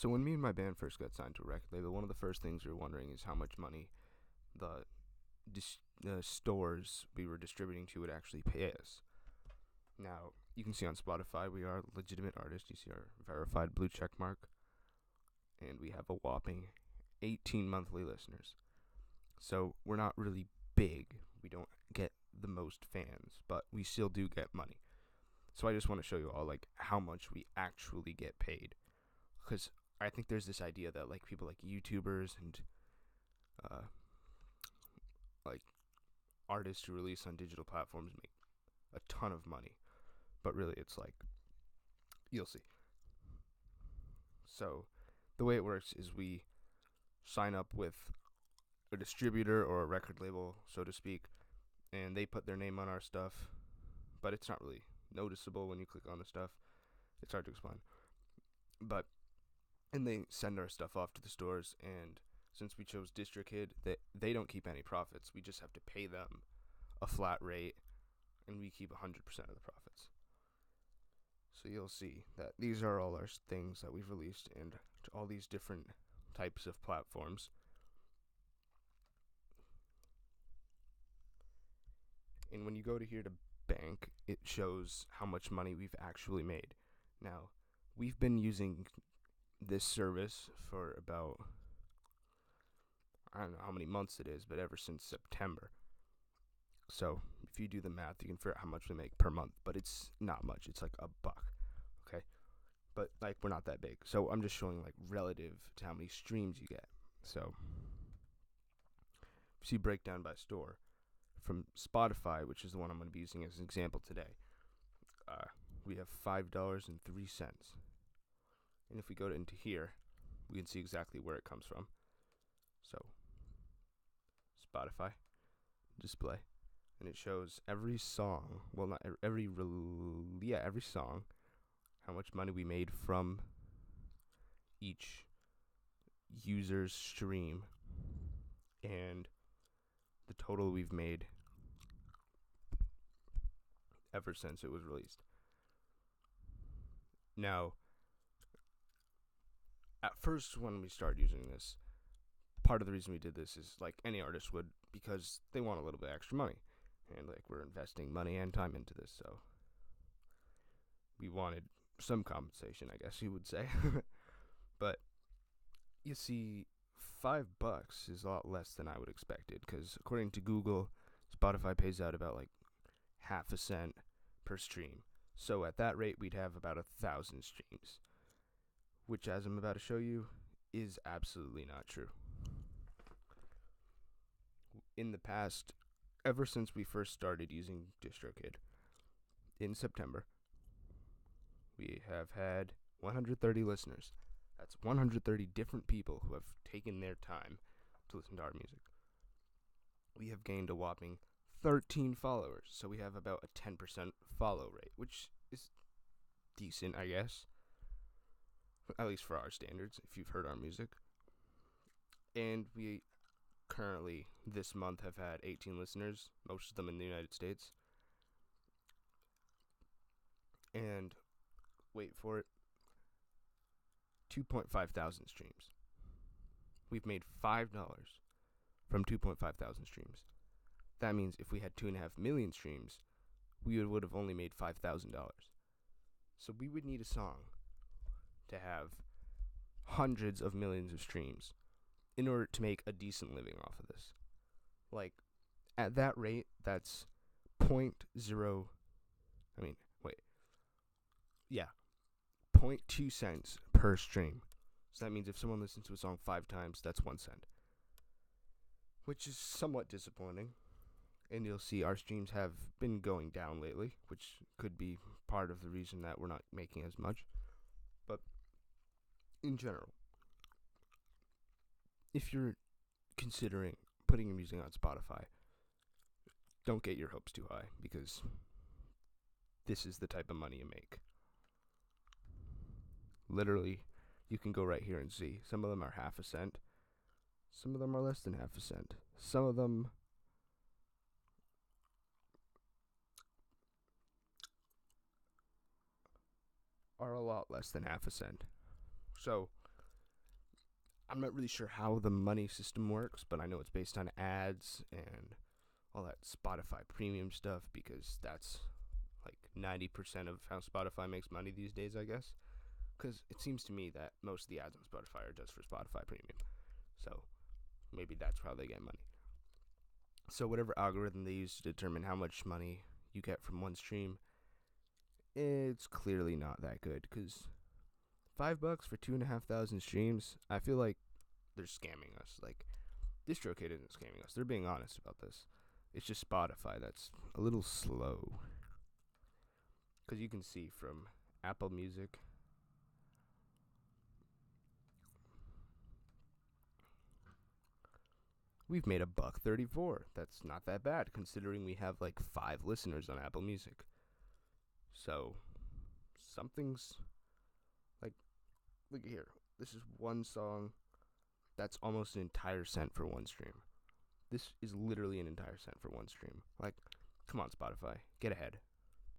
So when me and my band first got signed to a record label, one of the first things we were wondering is how much money the stores we were distributing to would actually pay us. Now, you can see on Spotify we are a legitimate artist. You see our verified blue check mark, and we have a whopping 18 monthly listeners. So we're not really big. We don't get the most fans, but we still do get money. So I just want to show you all like how much we actually get paid, because I think there's this idea that like people like YouTubers and like artists who release on digital platforms make a ton of money, but really it's like, you'll see. So the way it works is we sign up with a distributor or a record label, so to speak, and they put their name on our stuff, but it's not really noticeable when you click on the stuff. It's hard to explain. And they send our stuff off to the stores, and since we chose DistroKid, they don't keep any profits. We just have to pay them a flat rate, and we keep 100% of the profits. So you'll see that these are all our things that we've released, and to all these different types of platforms. And when you go to here to bank, it shows how much money we've actually made. Now, we've been using this service for about, I don't know how many months it is, but ever since September. So if you do the math, you can figure out how much we make per month, but it's not much. It's like $1, okay? But like we're not that big. So I'm just showing like relative to how many streams you get. So if you break down by store, from Spotify, which is the one I'm going to be using as an example today, we have $5.03. And if we go into here, we can see exactly where it comes from. So Spotify, display, and it shows every song, well not every song, how much money we made from each user's stream, and the total we've made ever since it was released. Now, at first when we started using this, part of the reason we did this is like any artist would, because they want a little bit extra money, and like we're investing money and time into this, so we wanted some compensation, I guess you would say. But you see, $5 is a lot less than I would expect it, because according to Google, Spotify pays out about like half a cent per stream. So at that rate, we'd have about 1,000 streams, which, as I'm about to show you, is absolutely not true. In the past, ever since we first started using DistroKid in September, we have had 130 listeners. That's 130 different people who have taken their time to listen to our music. We have gained a whopping 13 followers, so we have about a 10% follow rate, which is decent, I guess, at least for our standards, if you've heard our music. And we currently, this month, have had 18 listeners, most of them in the United States. And, wait for it, 2.5 thousand streams. We've made $5 from 2.5 thousand streams. That means if we had 2.5 million streams, we would have only made $5,000. So we would need a song to have hundreds of millions of streams in order to make a decent living off of this. Like, at that rate, that's 0.2 cents per stream. So that means if someone listens to a song 5 times, that's 1 cent, which is somewhat disappointing. And you'll see our streams have been going down lately, which could be part of the reason that we're not making as much. But in general, if you're considering putting your music on Spotify, don't get your hopes too high, because this is the type of money you make. Literally, you can go right here and see. Some of them are half a cent. Some of them are less than half a cent. Some of them are a lot less than half a cent. So I'm not really sure how the money system works, but I know it's based on ads and all that Spotify premium stuff, because that's like 90% of how Spotify makes money these days, I guess. Because it seems to me that most of the ads on Spotify are just for Spotify premium. So maybe that's how they get money. So whatever algorithm they use to determine how much money you get from one stream, it's clearly not that good. Because $5 for 2,500 streams, I feel like they're scamming us. Like, DistroKid isn't scamming us. They're being honest about this. It's just Spotify that's a little slow. Because you can see from Apple Music, we've made $1.34. That's not that bad, considering we have like 5 listeners on Apple Music. So, something's like, look here. This is one song that's almost an entire cent for one stream. This is literally an entire cent for one stream. Like, come on, Spotify, get ahead.